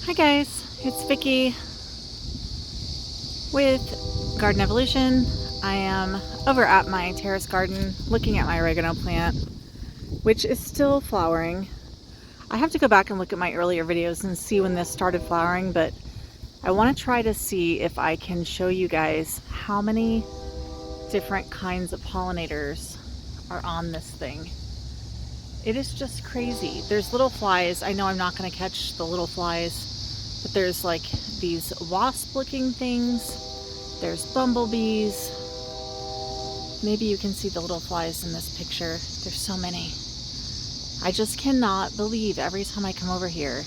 Hi guys, it's Vicky with Garden Evolution. I am over at my terrace garden looking at my oregano plant, which is still flowering. I have to go back and look at my earlier videos and see when this started flowering, but I want to try to see if I can show you guys how many different kinds of pollinators are on this thing. It is just crazy. There's little flies. I know I'm not going to catch the little flies, but there's like these wasp looking things. There's bumblebees. Maybe you can see the little flies in this picture. There's so many. I just cannot believe every time I come over here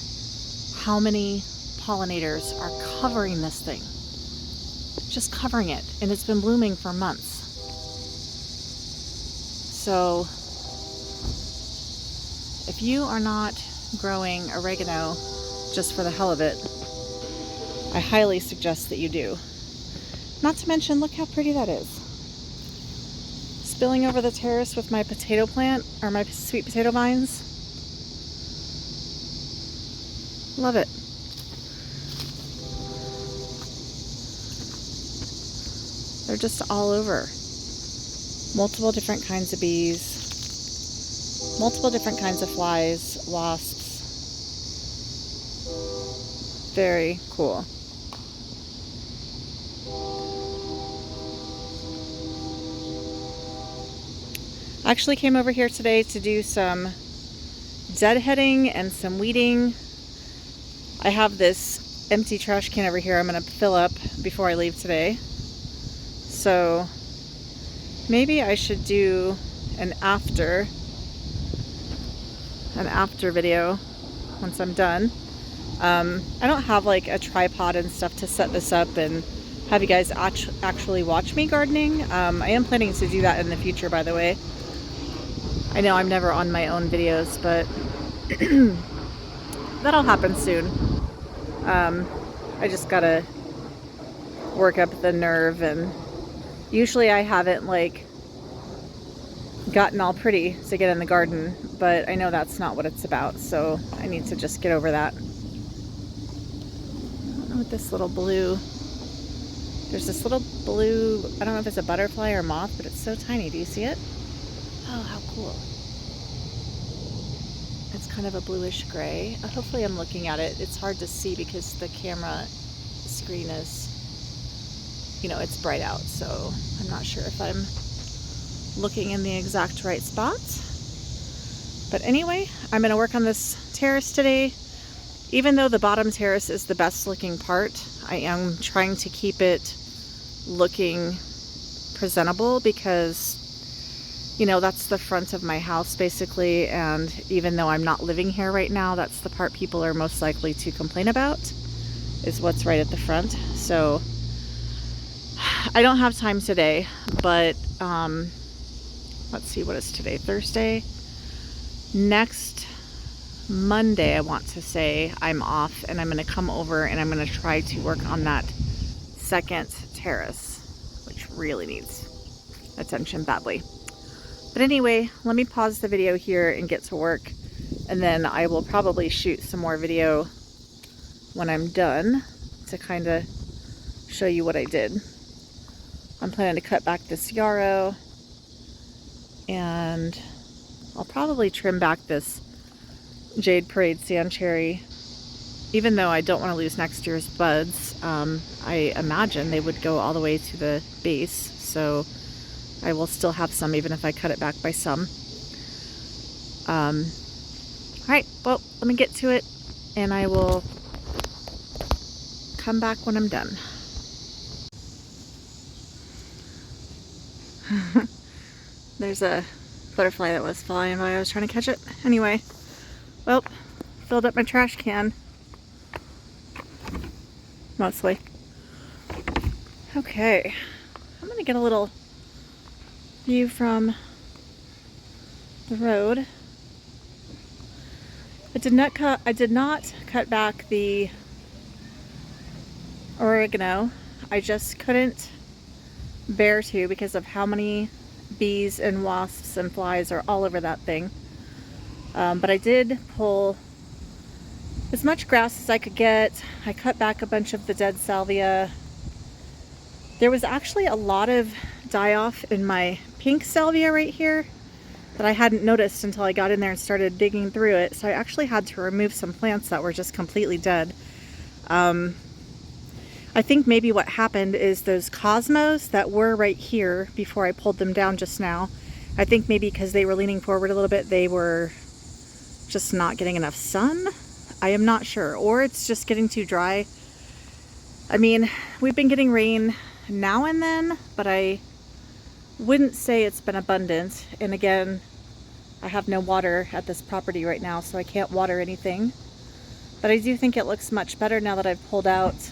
how many pollinators are covering this thing. Just covering it. And it's been blooming for months. So if you are not growing oregano just for the hell of it, I highly suggest that you do. Not to mention, look how pretty that is. Spilling over the terrace with my potato plant, or my sweet potato vines. Love it. They're just all over. Multiple different kinds of bees. Multiple different kinds of flies, wasps. Very cool. I actually came over here today to do some deadheading and some weeding. I have this empty trash can over here I'm going to fill up before I leave today. So maybe I should do an after video once I'm done. I don't have like a tripod and stuff to set this up and have you guys actually watch me gardening. I am planning to do that in the future, by the way. I know I'm never on my own videos, but that'll happen soon. I just gotta work up the nerve, and usually I haven't like gotten all pretty to get in the garden, but I know that's not what it's about, so I need to just get over that. I don't know what this little blue, there's this little blue, I don't know if it's a butterfly or moth, but it's so tiny. Do you see it? Oh, how cool. It's kind of a bluish gray. Hopefully I'm looking at it. It's hard to see because the camera screen is, you know, it's bright out, so I'm not sure if I'm looking in the exact right spot. But anyway, I'm going to work on this terrace today. Even though the bottom terrace is the best looking part, I am trying to keep it looking presentable because, you know, that's the front of my house basically, and even though I'm not living here right now, that's the part people are most likely to complain about, is what's right at the front. So I don't have time today, but let's see, what is today? Thursday? Next Monday, I want to say, I'm off and I'm going to come over and I'm going to try to work on that second terrace, which really needs attention badly. But anyway, let me pause the video here and get to work, and then I will probably shoot some more video when I'm done to kind of show you what I did. I'm planning to cut back this yarrow, and I'll probably trim back this Jade Parade sand cherry. Even though I don't want to lose next year's buds, I imagine they would go all the way to the base, so I will still have some even if I cut it back by some. Alright, well, let me get to it and I will come back when I'm done. There's a butterfly that was flying by. I was trying to catch it. Anyway, well, filled up my trash can. Mostly. Okay, I'm gonna get a little view from the road. I did not cut back the oregano. I just couldn't bear to because of how many bees and wasps and flies are all over that thing. But I did pull as much grass as I could get. I cut back a bunch of the dead salvia. There was actually a lot of die-off in my pink salvia right here that I hadn't noticed until I got in there and started digging through it. So I actually had to remove some plants that were just completely dead. I think maybe what happened is those cosmos that were right here before I pulled them down just now, I think maybe because they were leaning forward a little bit, they were just not getting enough sun. I am not sure. Or it's just getting too dry. I mean, we've been getting rain now and then, but I wouldn't say it's been abundant. And again, I have no water at this property right now, so I can't water anything. But I do think it looks much better now that I've pulled out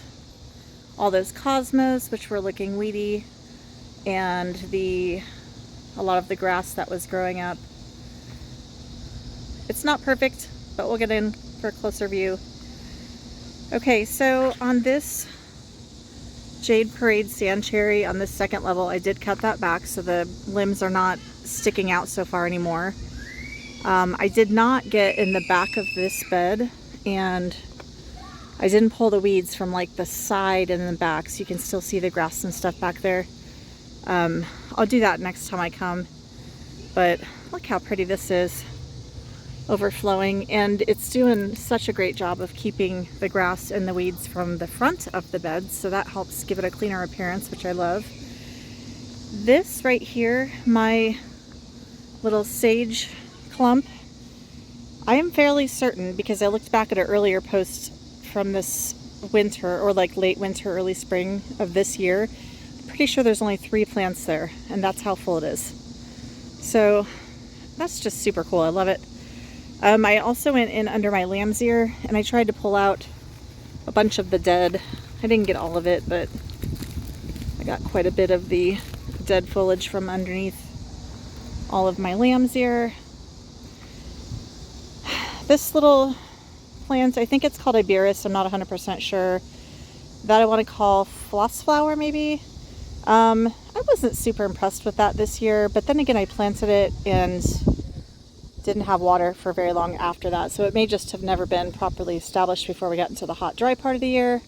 all those cosmos, which were looking weedy, and a lot of the grass that was growing up. It's not perfect, but we'll get in for a closer view. Okay, so on this Jade Parade sand cherry on this second level, I did cut that back so the limbs are not sticking out so far anymore. I did not get in the back of this bed, and I didn't pull the weeds from like the side and the back, so you can still see the grass and stuff back there. I'll do that next time I come. But look how pretty this is, overflowing, and it's doing such a great job of keeping the grass and the weeds from the front of the bed, so that helps give it a cleaner appearance, which I love. This right here, my little sage clump, I am fairly certain, because I looked back at an earlier post from this winter, or like late winter, early spring of this year. I'm pretty sure there's only 3 plants there, and that's how full it is. So that's just super cool. I love it. I also went in under my lamb's ear and I tried to pull out a bunch of the dead. I didn't get all of it, but I got quite a bit of the dead foliage from underneath all of my lamb's ear. This little plant, I think it's called Iberis, I'm not 100% sure, that I want to call floss flower maybe. I wasn't super impressed with that this year, but then again I planted it and didn't have water for very long after that, so it may just have never been properly established before we got into the hot, dry part of the year.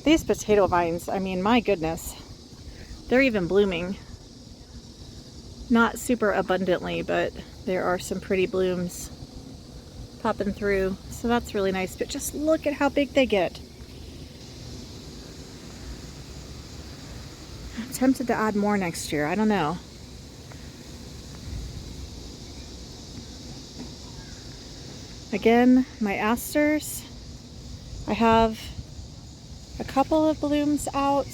These potato vines, I mean, my goodness, they're even blooming. Not super abundantly, but there are some pretty blooms popping through, so that's really nice. But just look at how big they get. I'm tempted to add more next year. I don't know. Again, my asters, I have a couple of blooms out,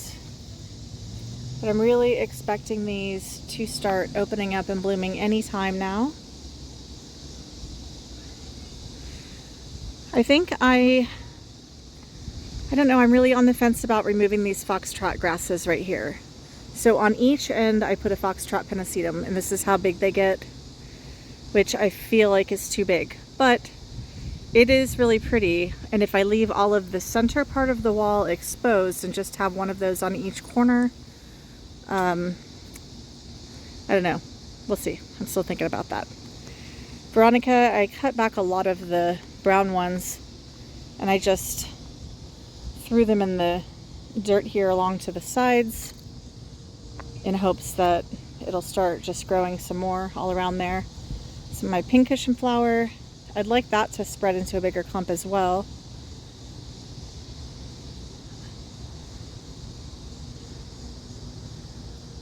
but I'm really expecting these to start opening up and blooming anytime now. I think I don't know, I'm really on the fence about removing these foxtrot grasses right here. So on each end I put a foxtrot pennisetum, and this is how big they get, which I feel like is too big. But it is really pretty, and if I leave all of the center part of the wall exposed and just have one of those on each corner, I don't know. We'll see. I'm still thinking about that. Veronica, I cut back a lot of the brown ones, and I just threw them in the dirt here along to the sides in hopes that it'll start just growing some more all around there. So my pink cushion flower, I'd like that to spread into a bigger clump as well.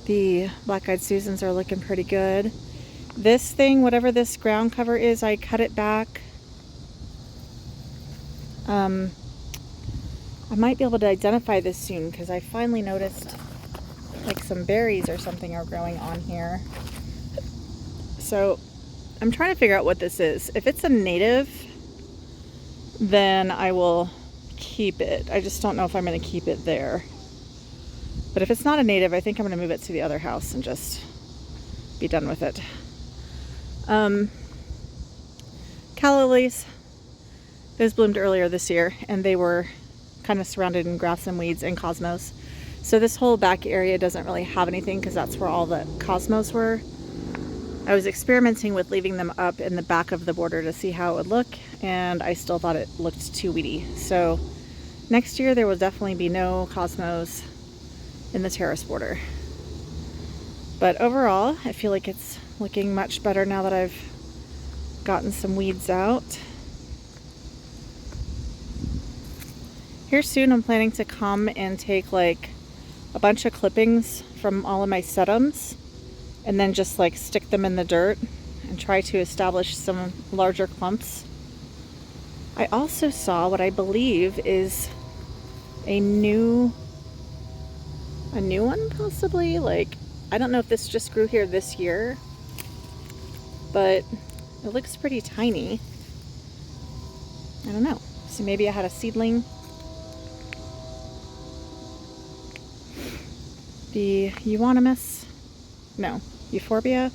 The black-eyed Susans are looking pretty good. This thing, whatever this ground cover is, I cut it back. I might be able to identify this soon because I finally noticed like some berries or something are growing on here. So I'm trying to figure out what this is. If it's a native, then I will keep it. I just don't know if I'm going to keep it there. But if it's not a native, I think I'm going to move it to the other house and just be done with it. Calla lilies, those bloomed earlier this year, and they were kind of surrounded in grass and weeds and cosmos. So this whole back area doesn't really have anything because that's where all the cosmos were. I was experimenting with leaving them up in the back of the border to see how it would look, and I still thought it looked too weedy. So next year there will definitely be no cosmos in the terrace border. But overall, I feel like it's looking much better now that I've gotten some weeds out. Here soon I'm planning to come and take like a bunch of clippings from all of my sedums and then just like stick them in the dirt and try to establish some larger clumps. I also saw what I believe is a new one possibly. Like, I don't know if this just grew here this year, but it looks pretty tiny. I don't know. So maybe I had a seedling. The euonymus, no, euphorbia,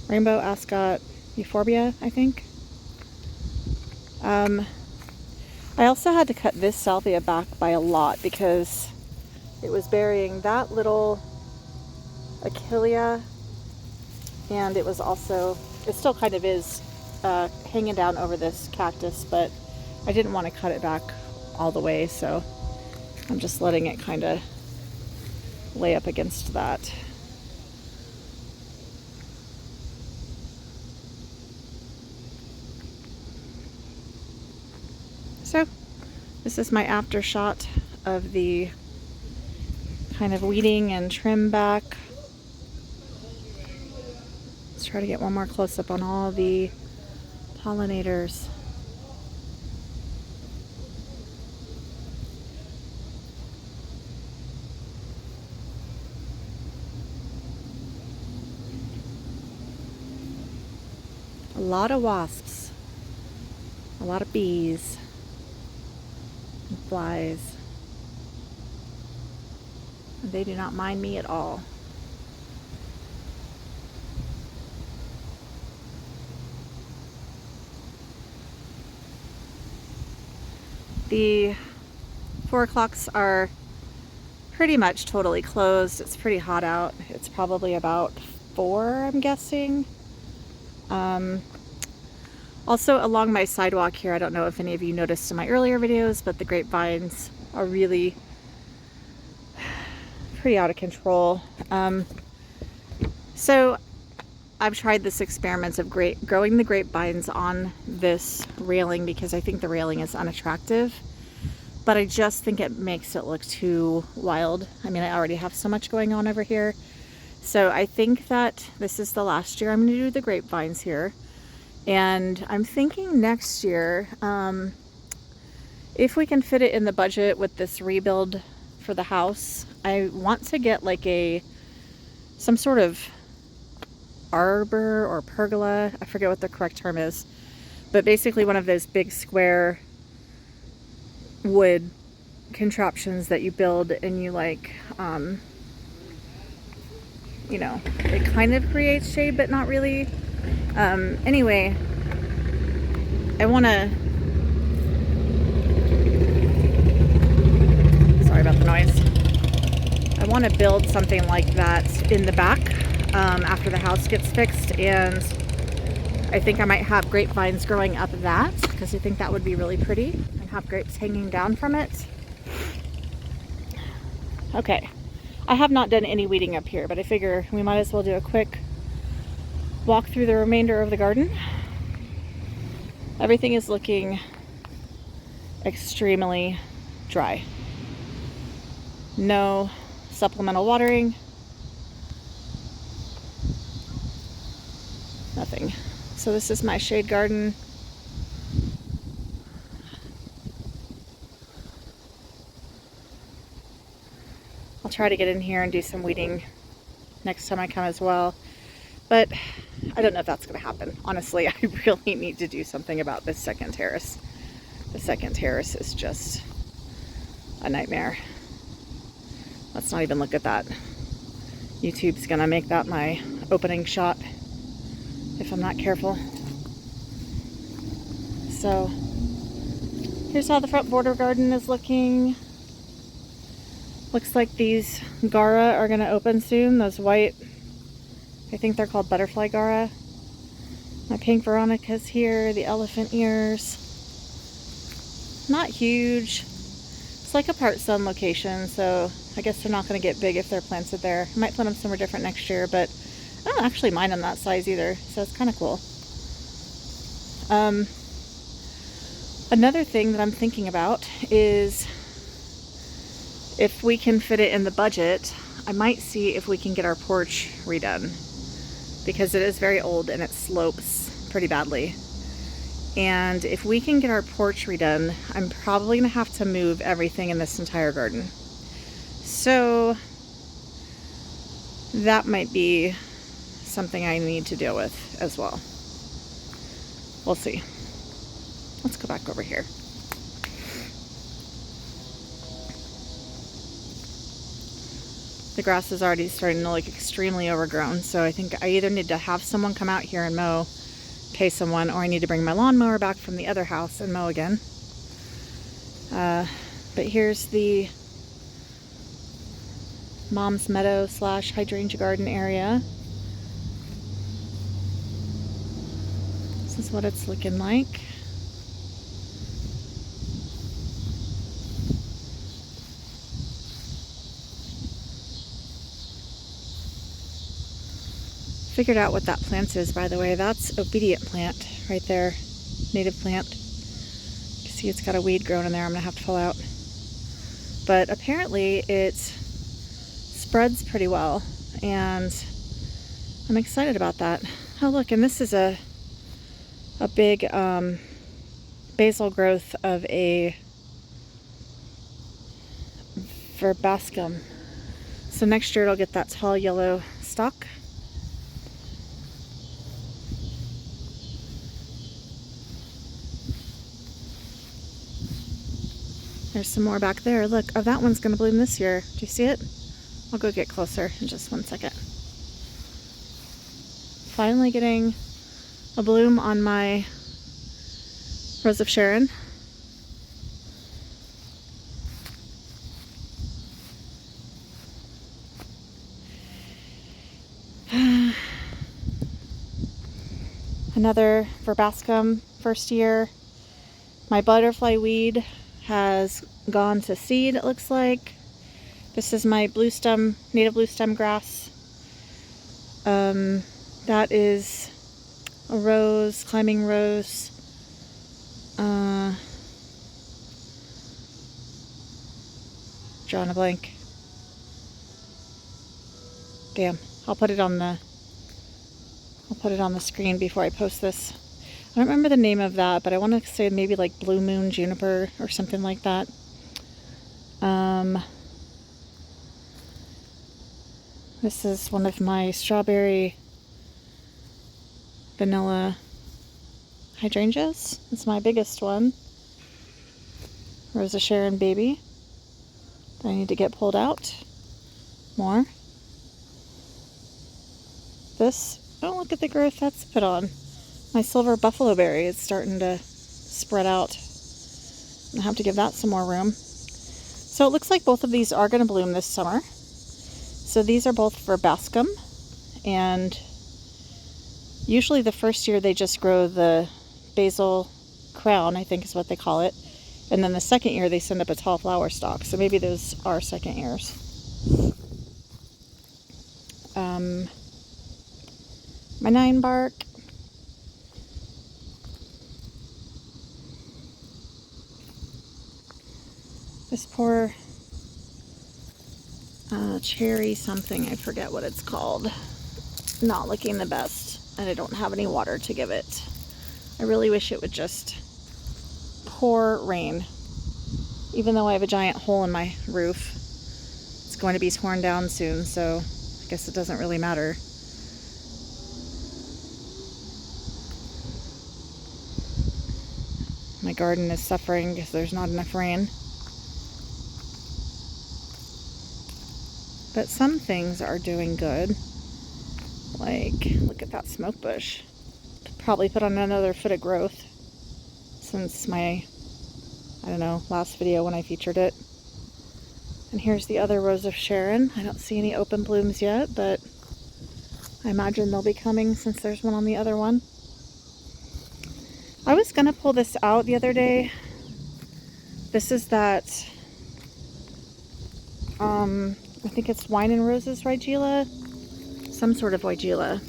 rainbow ascot euphorbia, I think. I also had to cut this salvia back by a lot because it was burying that little achillea, and it was also, it still kind of is hanging down over this cactus, but I didn't want to cut it back all the way, so I'm just letting it kind of lay up against that. So this is my after shot of the kind of weeding and trim back. Let's try to get one more close up on all the pollinators. A lot of wasps, a lot of bees, and flies. And they do not mind me at all. The 4 o'clocks are pretty much totally closed. It's pretty hot out. It's probably about 4, I'm guessing. Also along my sidewalk here, I don't know if any of you noticed in my earlier videos, but the grapevines are really pretty out of control. So I've tried this experiment of growing the grapevines on this railing because I think the railing is unattractive, but I just think it makes it look too wild. I mean, I already have so much going on over here. So I think that this is the last year I'm going to do the grapevines here. And I'm thinking next year, if we can fit it in the budget with this rebuild for the house, I want to get like some sort of arbor or pergola. I forget what the correct term is, but basically one of those big square wood contraptions that you build and you like, you know, it kind of creates shade, but not really. Anyway, I want to, sorry about the noise. I want to build something like that in the back after the house gets fixed, and I think I might have grapevines growing up that because I think that would be really pretty and have grapes hanging down from it. Okay, I have not done any weeding up here, but I figure we might as well do a quick walk through the remainder of the garden. Everything is looking extremely dry. No supplemental watering. Nothing. So this is my shade garden. I'll try to get in here and do some weeding next time I come as well. But I don't know if that's going to happen. Honestly, I really need to do something about this second terrace. The second terrace is just a nightmare. Let's not even look at that. YouTube's going to make that my opening shot if I'm not careful. So here's how the front border garden is looking. Looks like these Gara are going to open soon. Those white I think they're called butterfly Gara. My pink Veronica's here, the elephant ears. Not huge. It's like a part sun location, so I guess they're not going to get big if they're planted there. I might plant them somewhere different next year, but I don't actually mind them that size either, so it's kind of cool. Another thing that I'm thinking about is if we can fit it in the budget, I might see if we can get our porch redone, because it is very old and it slopes pretty badly. And if we can get our porch redone, I'm probably gonna have to move everything in this entire garden. So that might be something I need to deal with as well. We'll see. Let's go back over here. The grass is already starting to look extremely overgrown, so I think I either need to have someone come out here and mow, pay someone, or I need to bring my lawnmower back from the other house and mow again. But here's the Mom's Meadow / hydrangea garden area. This is what it's looking like. Figured out what that plant is, by the way. That's obedient plant right there, native plant. You see it's got a weed growing in there I'm gonna have to pull out. But apparently it spreads pretty well, and I'm excited about that. Oh look, and this is a big basal growth of a verbascum. So next year it'll get that tall yellow stalk. There's some more back there. Look, oh, that one's going to bloom this year. Do you see it? I'll go get closer in just one second. Finally getting a bloom on my Rose of Sharon. Another verbascum, first year. My butterfly weed has gone to seed, it looks like. This is my blue stem, native blue stem grass. That is a rose, climbing rose. Drawing a blank. Damn, I'll put it on the screen before I post this. I don't remember the name of that, but I want to say maybe like Blue Moon Juniper or something like that. This is one of my strawberry vanilla hydrangeas. It's my biggest one. Rose of Sharon baby. I need to get pulled out more. This, oh look at the growth that's put on. My silver buffalo berry is starting to spread out. I'll have to give that some more room. So it looks like both of these are going to bloom this summer. So these are both verbascum, and usually the first year they just grow the basal crown, I think is what they call it. And then the second year they send up a tall flower stalk. So maybe those are second years. My 9 bark. This poor cherry something, I forget what it's called. Not looking the best, and I don't have any water to give it. I really wish it would just pour rain. Even though I have a giant hole in my roof, it's going to be torn down soon, so I guess it doesn't really matter. My garden is suffering because there's not enough rain. But some things are doing good. Like, look at that smoke bush. Could probably put on another foot of growth since my, I don't know, last video when I featured it. And here's the other Rose of Sharon. I don't see any open blooms yet, but I imagine they'll be coming since there's one on the other one. I was gonna pull this out the other day. This is that, I think it's Wine and Roses Weigela, some sort of Weigela.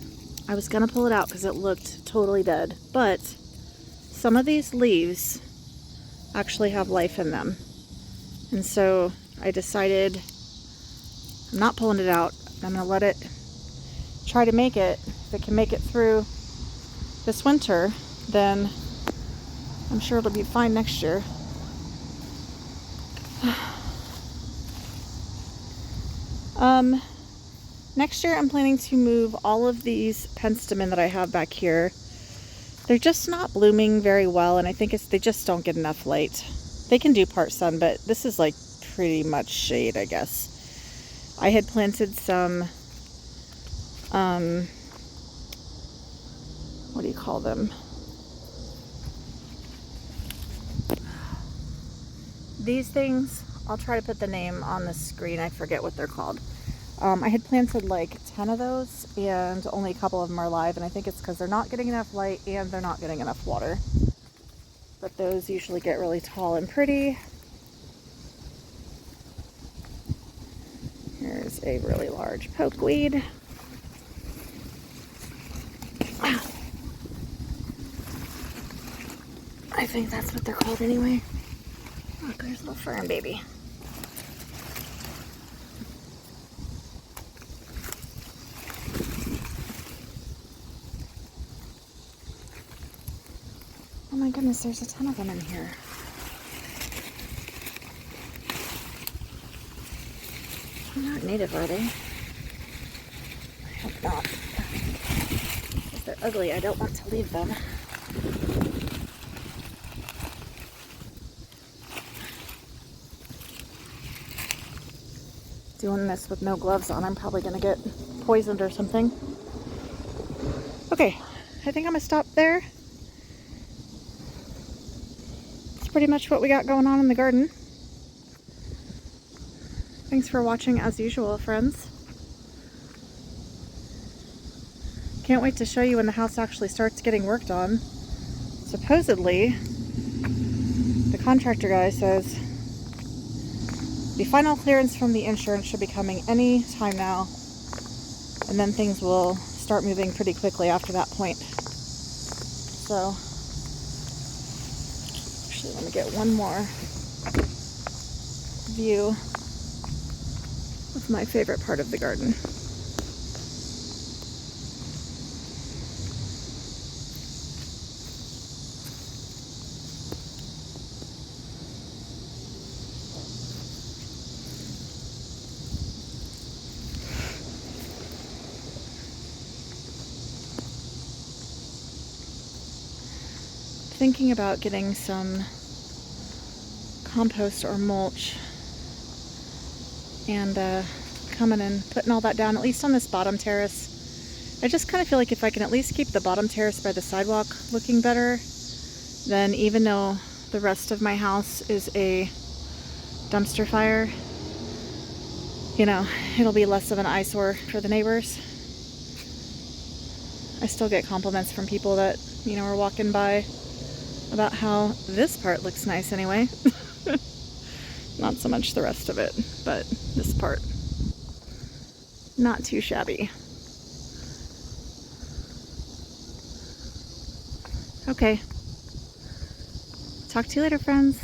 I was gonna pull it out because it looked totally dead, but some of these leaves actually have life in them. And so I decided I'm not pulling it out. I'm gonna let it try to make it. If it can make it through this winter, then I'm sure it'll be fine next year. Next year I'm planning to move all of these penstemon that I have back here. They're just not blooming very well, and I think they just don't get enough light. They can do part sun, but this is like pretty much shade, I guess. I had planted some, what do you call them? These things, I'll try to put the name on the screen. I forget what they're called. I had planted like 10 of those, and only a couple of them are alive, and I think it's because they're not getting enough light and they're not getting enough water. But those usually get really tall and pretty. Here's a really large pokeweed. I think that's what they're called anyway. Look, there's a little fern baby. Oh my goodness, there's a ton of them in here. They're not native, are they? I hope not. If they're ugly, I don't want to leave them. Doing this with no gloves on, I'm probably gonna get poisoned or something. Okay, I think I'm gonna stop there. That's pretty much what we got going on in the garden. Thanks for watching as usual, friends. Can't wait to show you when the house actually starts getting worked on. Supposedly, the contractor guy says the final clearance from the insurance should be coming any time now, and then things will start moving pretty quickly after that point. So, actually let me get one more view of my favorite part of the garden. Thinking about getting some compost or mulch and coming and putting all that down, at least on this bottom terrace. I just kind of feel like if I can at least keep the bottom terrace by the sidewalk looking better, then even though the rest of my house is a dumpster fire, you know, it'll be less of an eyesore for the neighbors. I still get compliments from people that, you know, are walking by about how this part looks nice anyway. Not so much the rest of it, but this part. Not too shabby. Okay. Talk to you later, friends.